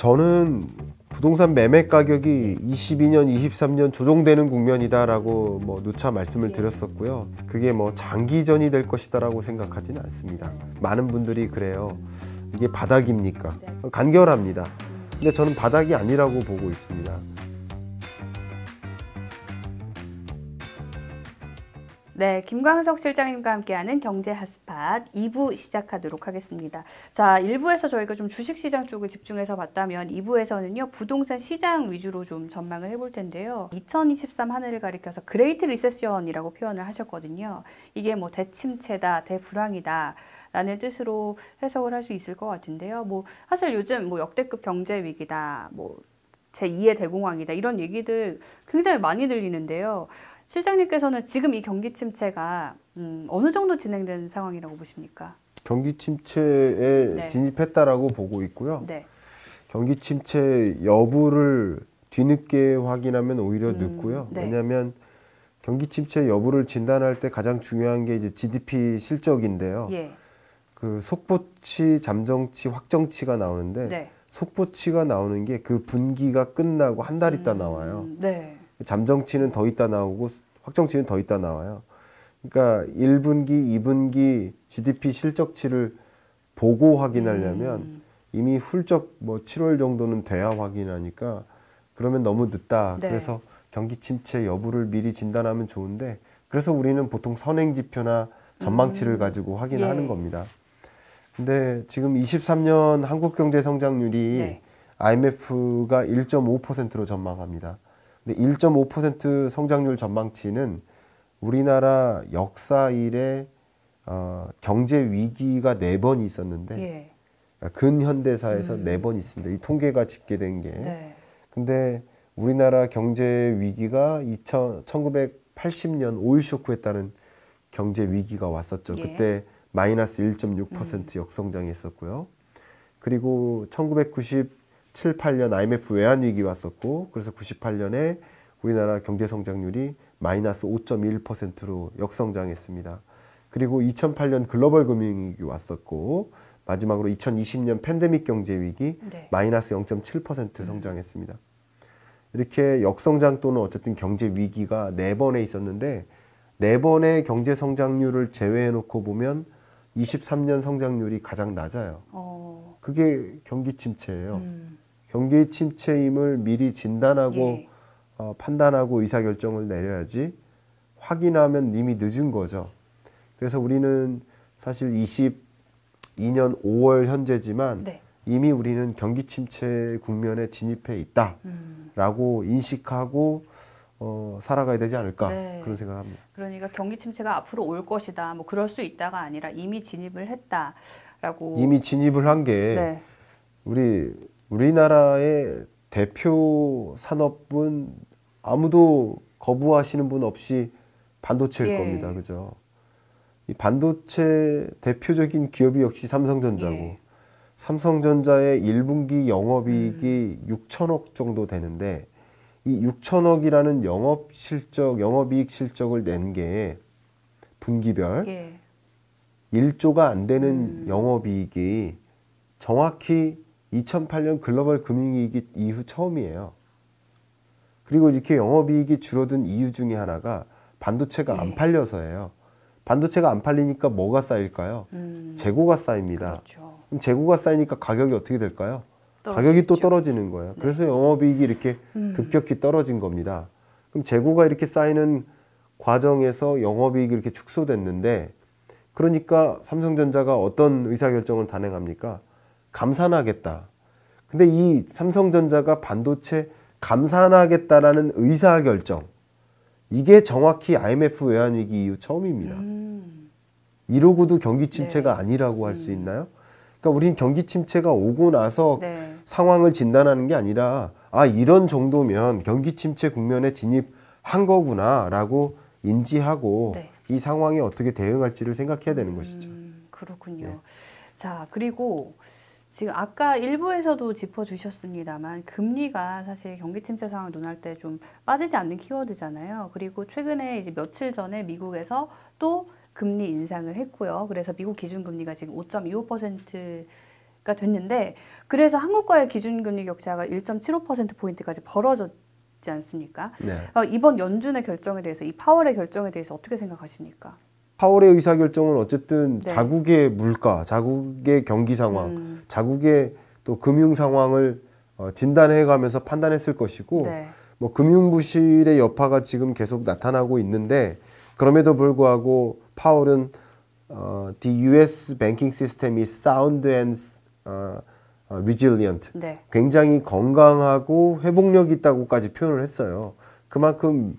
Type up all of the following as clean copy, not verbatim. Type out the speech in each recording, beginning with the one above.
저는 부동산 매매 가격이 22년, 23년 조정되는 국면이다라고 누차 말씀을 드렸었고요. 그게 장기전이 될 것이다라고 생각하지는 않습니다. 많은 분들이 그래요. 이게 바닥입니까? 간결합니다. 근데 저는 바닥이 아니라고 보고 있습니다. 네, 김광석 실장님과 함께하는 경제 핫스팟 2부 시작하도록 하겠습니다. 자, 1부에서 저희가 좀 주식시장 쪽을 집중해서 봤다면 2부에서는요, 부동산 시장 위주로 좀 전망을 해볼 텐데요. 2023 한 해를 가리켜서 그레이트 리세션이라고 표현을 하셨거든요. 이게 대침체다, 대불황이다 라는 뜻으로 해석을 할 수 있을 것 같은데요. 사실 요즘 역대급 경제 위기다, 제2의 대공황이다 이런 얘기들 굉장히 많이 들리는데요. 실장님께서는 지금 이 경기 침체가 어느 정도 진행된 상황이라고 보십니까? 경기 침체에 진입했다라고 보고 있고요. 경기 침체 여부를 뒤늦게 확인하면 오히려 늦고요. 왜냐하면 경기 침체 여부를 진단할 때 가장 중요한 게 이제 GDP 실적인데요. 그 속보치, 잠정치, 확정치가 나오는데 속보치가 나오는 게 그 분기가 끝나고 한 달 있다 나와요. 잠정치는 더 있다 나오고 확정치는 더 있다 나와요. 그러니까 1분기, 2분기 GDP 실적치를 보고 확인하려면 이미 훌쩍 7월 정도는 돼야 확인하니까 그러면 너무 늦다. 그래서 경기 침체 여부를 미리 진단하면 좋은데 그래서 우리는 보통 선행지표나 전망치를 가지고 확인하는 겁니다. 근데 지금 23년 한국 경제 성장률이 IMF가 1.5%로 전망합니다. 근데 1.5% 성장률 전망치는 우리나라 역사 이래 경제 위기가 4번 있었는데 근현대사에서 4번 있습니다. 이 통계가 집계된 게. 근데 우리나라 경제 위기가 1980년 오일 쇼크에 따른 경제 위기가 왔었죠. 그때 마이너스 1.6% 역성장했었고요. 그리고 1997, 8년 IMF 외환위기 왔었고 그래서 98년에 우리나라 경제성장률이 마이너스 5.1%로 역성장했습니다. 그리고 2008년 글로벌 금융위기 왔었고 마지막으로 2020년 팬데믹 경제위기 마이너스 0.7% 성장했습니다. 이렇게 역성장 또는 어쨌든 경제위기가 4번에 있었는데 4번의 경제성장률을 제외해놓고 보면 23년 성장률이 가장 낮아요. 그게 경기 침체예요. 경기 침체임을 미리 진단하고 판단하고 의사결정을 내려야지 확인하면 이미 늦은 거죠. 그래서 우리는 사실 22년 5월 현재지만 이미 우리는 경기 침체 국면에 진입해 있다라고 인식하고 살아가야 되지 않을까 그런 생각을 합니다. 그러니까 경기 침체가 앞으로 올 것이다. 그럴 수 있다가 아니라 이미 진입을 했다라고. 이미 진입을 한 게 우리나라의 대표 산업은 아무도 거부하시는 분 없이 반도체일 겁니다. 그죠? 이 반도체 대표적인 기업이 역시 삼성전자고 삼성전자의 1분기 영업이익이 6천억 정도 되는데 이 6천억이라는 영업이익 실적을 낸 게 분기별 1조가 안 되는 영업이익이 정확히 2008년 글로벌 금융위기 이후 처음이에요. 그리고 이렇게 영업이익이 줄어든 이유 중에 하나가 반도체가 안 팔려서예요. 반도체가 안 팔리니까 뭐가 쌓일까요? 재고가 쌓입니다. 그럼 재고가 쌓이니까 가격이 어떻게 될까요? 가격이 또 떨어지는 거예요. 그래서 영업이익이 이렇게 급격히 떨어진 겁니다. 그럼 재고가 이렇게 쌓이는 과정에서 영업이익이 이렇게 축소됐는데 그러니까 삼성전자가 어떤 의사결정을 단행합니까? 감산하겠다. 근데 이 삼성전자가 반도체 감산하겠다라는 의사결정 이게 정확히 IMF 외환위기 이후 처음입니다. 이러고도 경기 침체가 아니라고 할 수 있나요? 그러니까 우리는 경기 침체가 오고 나서 상황을 진단하는 게 아니라 이런 정도면 경기 침체 국면에 진입한 거구나 라고 인지하고 이 상황에 어떻게 대응할지를 생각해야 되는 것이죠. 그렇군요. 자, 그리고 지금 아까 일부에서도 짚어주셨습니다만 금리가 사실 경기 침체 상황 논할 때 좀 빠지지 않는 키워드잖아요. 그리고 최근에 이제 며칠 전에 미국에서 또 금리 인상을 했고요. 그래서 미국 기준금리가 지금 5.25% 됐는데 그래서 한국과의 기준금리 격차가 1.75%포인트까지 벌어졌지 않습니까? 네. 이번 연준의 결정에 대해서 이 파월의 결정에 대해서 어떻게 생각하십니까? 파월의 의사결정은 어쨌든 네. 자국의 물가, 자국의 경기 상황, 자국의 또 금융 상황을 진단해가면서 판단했을 것이고 네. 뭐 금융부실의 여파가 지금 계속 나타나고 있는데 그럼에도 불구하고 파월은 the U.S. banking system is sound and resilient. 네. 굉장히 건강하고 회복력 있다고까지 표현을 했어요. 그만큼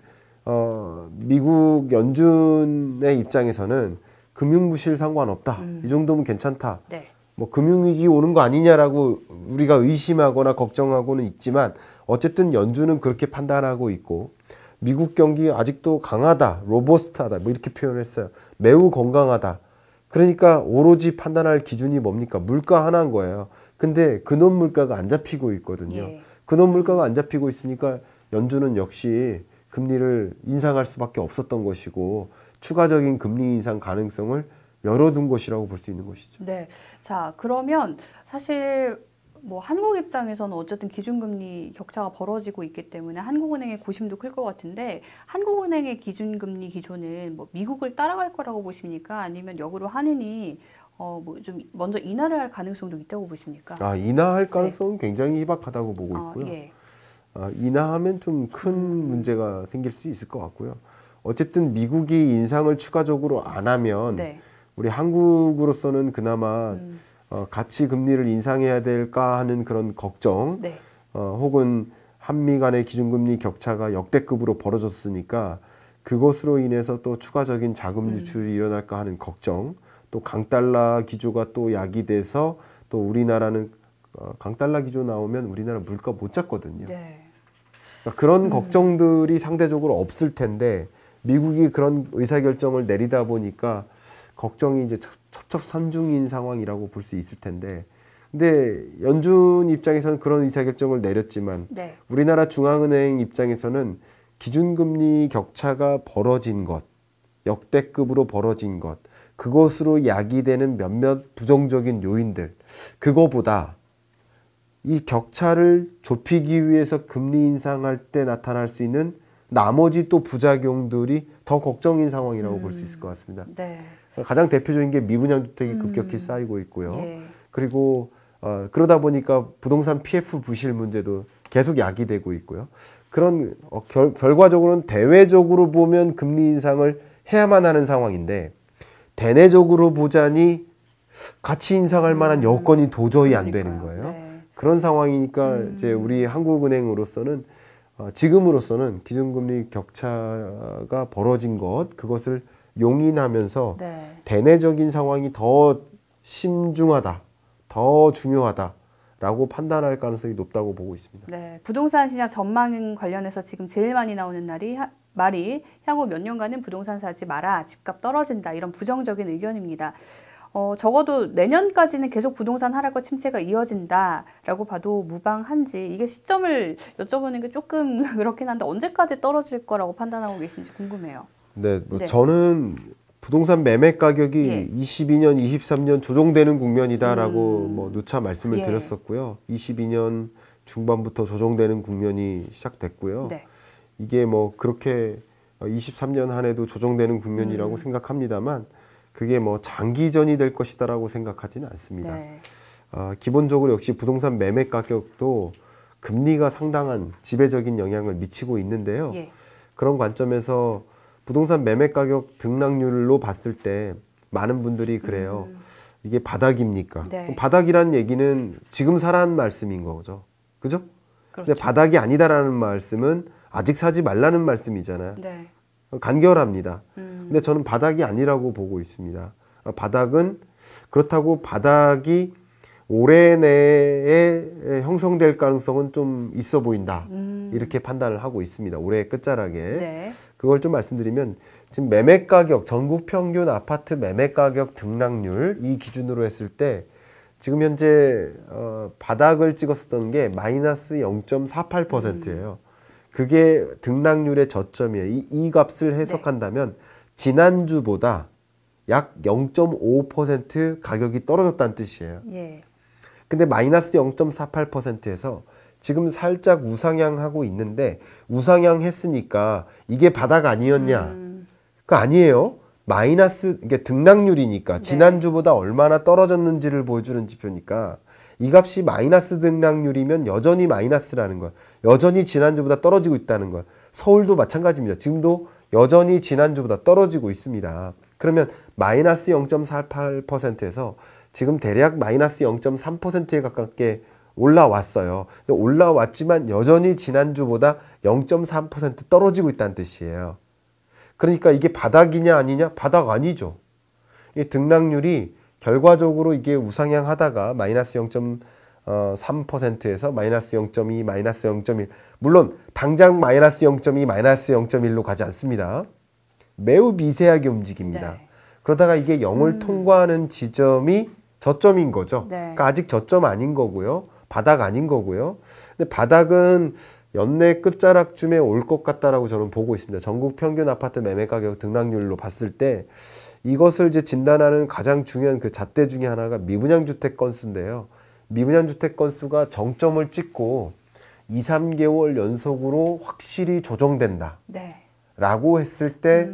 미국 연준의 입장에서는 금융부실 상관없다. 이 정도면 괜찮다. 네. 뭐 금융위기 오는 거 아니냐라고 우리가 의심하거나 걱정하고는 있지만 어쨌든 연준은 그렇게 판단하고 있고 미국 경기 아직도 강하다, 로버스트하다 뭐 이렇게 표현을 했어요. 매우 건강하다. 그러니까 오로지 판단할 기준이 뭡니까? 물가 하나인 거예요. 근데 근원 물가가 안 잡히고 있거든요. 예. 근원 물가가 안 잡히고 있으니까 연준은 역시 금리를 인상할 수밖에 없었던 것이고 추가적인 금리 인상 가능성을 열어둔 것이라고 볼 수 있는 것이죠. 네. 자, 그러면 사실 뭐 한국 입장에서는 어쨌든 기준금리 격차가 벌어지고 있기 때문에 한국은행의 고심도 클 것 같은데 한국은행의 기준금리 기조는 뭐 미국을 따라갈 거라고 보십니까? 아니면 역으로 한은이 뭐 좀 먼저 인하를 할 가능성도 있다고 보십니까? 인하할 가능성은 굉장히 희박하다고 보고 있고요. 예. 인하하면 좀 큰 문제가 생길 수 있을 것 같고요. 어쨌든 미국이 인상을 추가적으로 안 하면 네. 우리 한국으로서는 그나마 같이 금리를 인상해야 될까 하는 그런 걱정 네. 혹은 한미 간의 기준금리 격차가 역대급으로 벌어졌으니까 그것으로 인해서 또 추가적인 자금 유출이 일어날까 하는 걱정 또 강달러 기조가 또 야기돼서 또 우리나라는 강달러 기조 나오면 우리나라 물가 못 잡거든요. 네. 그러니까 그런 걱정들이 상대적으로 없을 텐데 미국이 그런 의사결정을 내리다 보니까 걱정이 이제 첩첩산중인 상황이라고 볼 수 있을 텐데 근데 연준 입장에서는 그런 의사결정을 내렸지만 네. 우리나라 중앙은행 입장에서는 기준금리 격차가 벌어진 것 역대급으로 벌어진 것 그것으로 야기되는 몇몇 부정적인 요인들 그거보다 이 격차를 좁히기 위해서 금리 인상할 때 나타날 수 있는 나머지 또 부작용들이 더 걱정인 상황이라고 볼 수 있을 것 같습니다. 네. 가장 대표적인 게 미분양 주택이 급격히 쌓이고 있고요. 예. 그리고 그러다 보니까 부동산 PF 부실 문제도 계속 야기되고 있고요. 그런 결과적으로는 대외적으로 보면 금리 인상을 해야만 하는 상황인데 대내적으로 보자니 같이 인상할 만한 여건이 도저히 안 되는 거예요. 네. 그런 상황이니까 이제 우리 한국은행으로서는 지금으로서는 기준금리 격차가 벌어진 것 그것을 용인하면서 네. 대내적인 상황이 더 심중하다, 더 중요하다라고 판단할 가능성이 높다고 보고 있습니다. 네, 부동산 시장 전망 관련해서 지금 제일 많이 나오는 말이 향후 몇 년간은 부동산 사지 마라, 집값 떨어진다 이런 부정적인 의견입니다. 적어도 내년까지는 계속 부동산 하락과 침체가 이어진다라고 봐도 무방한지 이게 시점을 여쭤보는 게 조금 그렇긴 한데 언제까지 떨어질 거라고 판단하고 계신지 궁금해요. 네, 네. 저는 부동산 매매 가격이 예. 22년, 23년 조정되는 국면이다라고 뭐 누차 말씀을 예. 드렸었고요. 22년 중반부터 조정되는 국면이 시작됐고요. 네. 이게 뭐 그렇게 23년 한 해도 조정되는 국면이라고 생각합니다만 그게 뭐 장기전이 될 것이다라고 생각하지는 않습니다. 네. 기본적으로 역시 부동산 매매 가격도 금리가 상당한 지배적인 영향을 미치고 있는데요. 예. 그런 관점에서 부동산 매매 가격 등락률로 봤을 때 많은 분들이 그래요. 이게 바닥입니까? 네. 그럼 바닥이란 얘기는 지금 사라는 말씀인 거죠. 그죠? 그렇죠. 근데 바닥이 아니다라는 말씀은 아직 사지 말라는 말씀이잖아요. 네. 간결합니다. 근데 저는 바닥이 아니라고 보고 있습니다. 바닥은 그렇다고 바닥이 올해 내에 형성될 가능성은 좀 있어 보인다. 이렇게 판단을 하고 있습니다. 올해 끝자락에. 네. 그걸 좀 말씀드리면 지금 매매 가격, 전국 평균 아파트 매매 가격 등락률 이 기준으로 했을 때 지금 현재 바닥을 찍었었던 게 마이너스 0.48%예요. 그게 등락률의 저점이에요. 이 값을 해석한다면 지난주보다 약 0.5% 가격이 떨어졌다는 뜻이에요. 예. 근데 마이너스 0.48%에서 지금 살짝 우상향하고 있는데 우상향 했으니까 이게 바닥 아니었냐? 그거 아니에요. 마이너스, 이게 등락률이니까 지난주보다 얼마나 떨어졌는지를 보여주는 지표니까 이 값이 마이너스 등락률이면 여전히 마이너스라는 거야. 여전히 지난주보다 떨어지고 있다는 거야. 서울도 마찬가지입니다. 지금도 여전히 지난주보다 떨어지고 있습니다. 그러면 마이너스 0.48%에서 지금 대략 마이너스 0.3%에 가깝게 올라왔어요. 근데 올라왔지만 여전히 지난주보다 0.3% 떨어지고 있다는 뜻이에요. 그러니까 이게 바닥이냐 아니냐? 바닥 아니죠. 이 등락률이 결과적으로 이게 우상향 하다가 마이너스 0.3%에서 마이너스 0.2, 마이너스 0.1. 물론 당장 마이너스 0.2, 마이너스 0.1로 가지 않습니다. 매우 미세하게 움직입니다. 네. 그러다가 이게 0을 통과하는 지점이 저점인 거죠. 네. 그러니까 아직 저점 아닌 거고요. 바닥 아닌 거고요. 근데 바닥은 연내 끝자락쯤에 올 것 같다라고 저는 보고 있습니다. 전국 평균 아파트 매매 가격 등락률로 봤을 때 이것을 이제 진단하는 가장 중요한 그 잣대 중에 하나가 미분양 주택 건수인데요. 미분양 주택 건수가 정점을 찍고 2, 3개월 연속으로 확실히 조정된다. 네. 라고 했을 때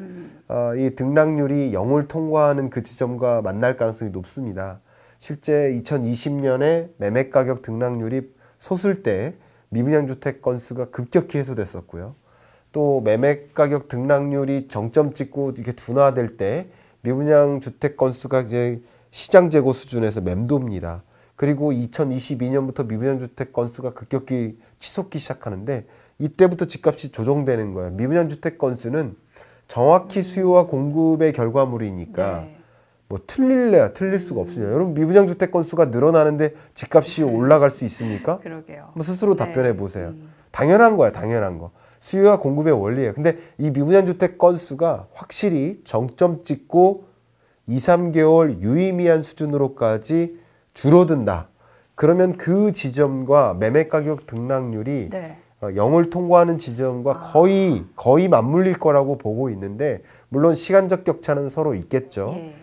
이 등락률이 0을 통과하는 그 지점과 만날 가능성이 높습니다. 실제 2020년에 매매 가격 등락률이 솟을 때 미분양 주택 건수가 급격히 해소됐었고요. 또 매매 가격 등락률이 정점 찍고 이렇게 둔화될 때 미분양 주택 건수가 이제 시장 재고 수준에서 맴돕니다. 그리고 2022년부터 미분양 주택 건수가 급격히 치솟기 시작하는데 이때부터 집값이 조정되는 거예요. 미분양 주택 건수는 정확히 수요와 공급의 결과물이니까 네. 뭐 틀릴래야 틀릴 수가 없습니다. 여러분 미분양 주택 건수가 늘어나는데 집값이 올라갈 수 있습니까? 그러게요. 뭐 스스로 네. 답변해 보세요. 당연한 거야, 당연한 거. 수요와 공급의 원리예요. 근데 이 미분양 주택 건수가 확실히 정점 찍고 2, 3개월 유의미한 수준으로까지 줄어든다. 그러면 그 지점과 매매 가격 등락률이 네. 0을 통과하는 지점과 거의 맞물릴 거라고 보고 있는데 물론 시간적 격차는 서로 있겠죠. 예.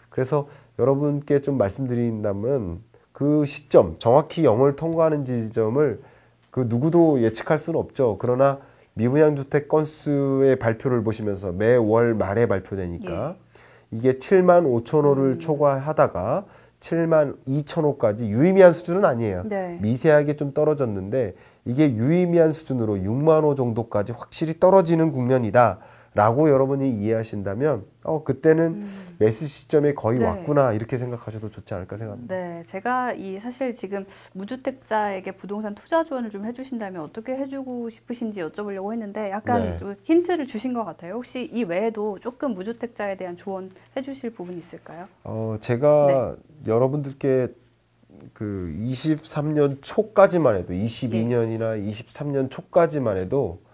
그래서 여러분께 좀 말씀드린다면 그 시점, 정확히 0을 통과하는 지점을 그 누구도 예측할 수는 없죠. 그러나 미분양 주택 건수의 발표를 보시면서 매월 말에 발표되니까 이게 7만 5천 호를 초과하다가 7만 2천 호까지 유의미한 수준은 아니에요. 네. 미세하게 좀 떨어졌는데 이게 유의미한 수준으로 6만 호 정도까지 확실히 떨어지는 국면이다 라고 여러분이 이해하신다면 그때는 매수 시점에 거의 네. 왔구나 이렇게 생각하셔도 좋지 않을까 생각합니다. 네, 제가 사실 지금 무주택자에게 부동산 투자 조언을 좀 해주신다면 어떻게 해주고 싶으신지 여쭤보려고 했는데 약간 네. 좀 힌트를 주신 것 같아요. 혹시 이 외에도 조금 무주택자에 대한 조언 해주실 부분이 있을까요? 제가 여러분들께 그 23년 초까지만 해도 22년이나 23년 초까지만 해도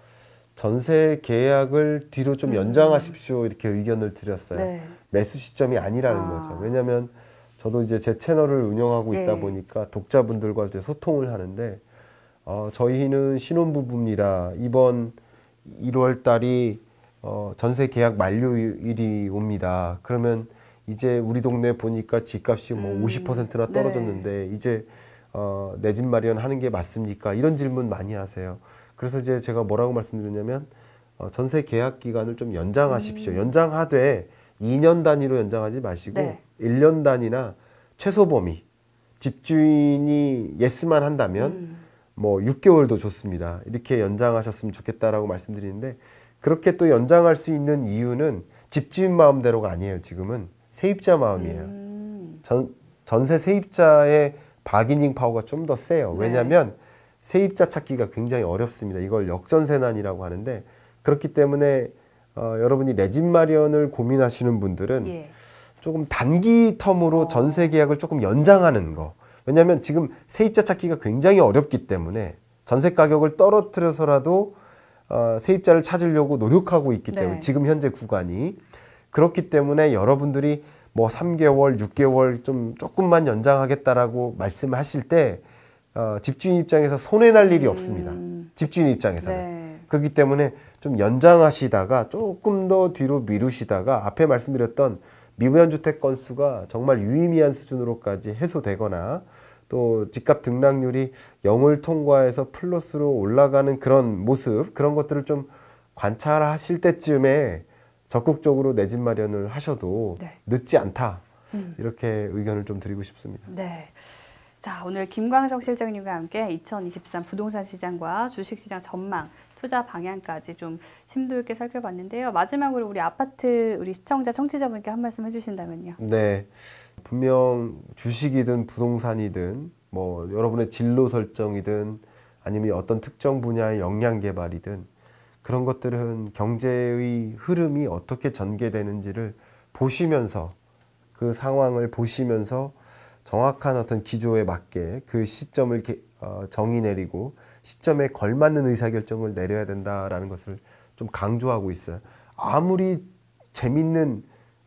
전세 계약을 뒤로 좀 연장하십시오 이렇게 의견을 드렸어요. 네. 매수 시점이 아니라는 거죠. 왜냐하면 저도 이제 제 채널을 운영하고 있다 보니까 독자분들과 이제 소통을 하는데 저희는 신혼부부입니다. 이번 1월 달이 전세 계약 만료일이 옵니다. 그러면 이제 우리 동네 보니까 집값이 뭐 50%나 떨어졌는데 이제 내 집 마련하는 게 맞습니까? 이런 질문 많이 하세요. 그래서 이제 제가 뭐라고 말씀드렸냐면 전세 계약 기간을 좀 연장하십시오. 연장하되 2년 단위로 연장하지 마시고 1년 단위나 최소 범위 집주인이 예스만 한다면 뭐 6개월도 좋습니다. 이렇게 연장하셨으면 좋겠다라고 말씀드리는데 그렇게 또 연장할 수 있는 이유는 집주인 마음대로가 아니에요. 지금은 세입자 마음이에요. 전세 세입자의 바기닝 파워가 좀 더 세요. 왜냐하면 세입자 찾기가 굉장히 어렵습니다. 이걸 역전세난이라고 하는데 그렇기 때문에 여러분이 내 집 마련을 고민하시는 분들은 조금 단기 텀으로 전세 계약을 조금 연장하는 거. 왜냐하면 지금 세입자 찾기가 굉장히 어렵기 때문에 전세 가격을 떨어뜨려서라도 세입자를 찾으려고 노력하고 있기 때문에 지금 현재 구간이 그렇기 때문에 여러분들이 뭐 3개월, 6개월 좀 조금만 연장하겠다라고 말씀하실 때 집주인 입장에서 손해날 일이 없습니다. 집주인 입장에서는. 그렇기 때문에 좀 연장하시다가 조금 더 뒤로 미루시다가 앞에 말씀드렸던 미분양 주택 건수가 정말 유의미한 수준으로까지 해소되거나 또 집값 등락률이 0을 통과해서 플러스로 올라가는 그런 모습, 그런 것들을 좀 관찰하실 때쯤에 적극적으로 내 집 마련을 하셔도 네. 늦지 않다. 이렇게 의견을 좀 드리고 싶습니다. 네. 자, 오늘 김광석 실장님과 함께 2023 부동산 시장과 주식 시장 전망, 투자 방향까지 좀 심도 있게 살펴봤는데요. 마지막으로 우리 아파트 우리 시청자 청취자분께 한 말씀 해주신다면요. 네, 분명 주식이든 부동산이든 뭐 여러분의 진로 설정이든 아니면 어떤 특정 분야의 역량 개발이든 그런 것들은 경제의 흐름이 어떻게 전개되는지를 보시면서 그 상황을 보시면서 정확한 어떤 기조에 맞게 그 시점을 정의 내리고 시점에 걸맞는 의사결정을 내려야 된다라는 것을 좀 강조하고 있어요. 아무리 재밌는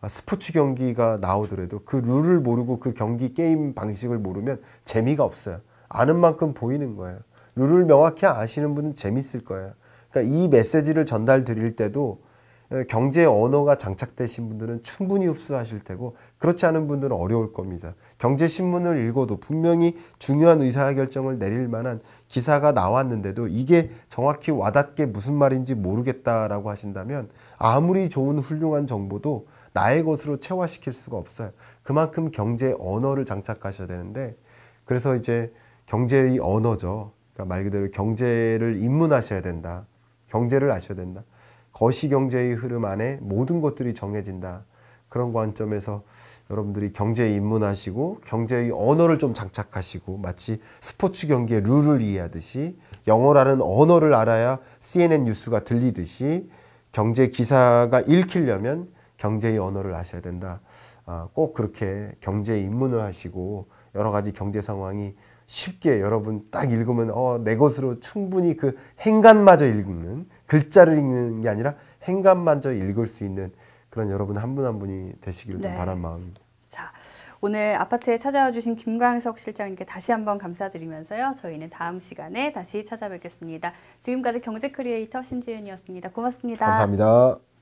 스포츠 경기가 나오더라도 그 룰을 모르고 그 경기 게임 방식을 모르면 재미가 없어요. 아는 만큼 보이는 거예요. 룰을 명확히 아시는 분은 재밌을 거예요. 그러니까 이 메시지를 전달 드릴 때도 경제 언어가 장착되신 분들은 충분히 흡수하실 테고 그렇지 않은 분들은 어려울 겁니다. 경제 신문을 읽어도 분명히 중요한 의사결정을 내릴 만한 기사가 나왔는데도 이게 정확히 와닿게 무슨 말인지 모르겠다라고 하신다면 아무리 좋은 훌륭한 정보도 나의 것으로 체화시킬 수가 없어요. 그만큼 경제 언어를 장착하셔야 되는데 그래서 이제 경제의 언어죠. 그러니까 말 그대로 경제를 입문하셔야 된다. 경제를 아셔야 된다. 거시경제의 흐름 안에 모든 것들이 정해진다. 그런 관점에서 여러분들이 경제에 입문하시고 경제의 언어를 좀 장착하시고 마치 스포츠 경기의 룰을 이해하듯이 영어라는 언어를 알아야 CNN 뉴스가 들리듯이 경제 기사가 읽히려면 경제의 언어를 아셔야 된다. 꼭 그렇게 경제에 입문을 하시고 여러 가지 경제 상황이 쉽게 여러분 딱 읽으면 내 것으로 충분히 그 행간마저 읽는 글자를 읽는 게 아니라 행간마저 읽을 수 있는 그런 여러분 한 분 한 분이 되시기를 좀 바란 마음입니다. 자, 오늘 아파트에 찾아와 주신 김광석 실장님께 다시 한번 감사드리면서요. 저희는 다음 시간에 다시 찾아뵙겠습니다. 지금까지 경제 크리에이터 신지은이었습니다. 고맙습니다. 감사합니다.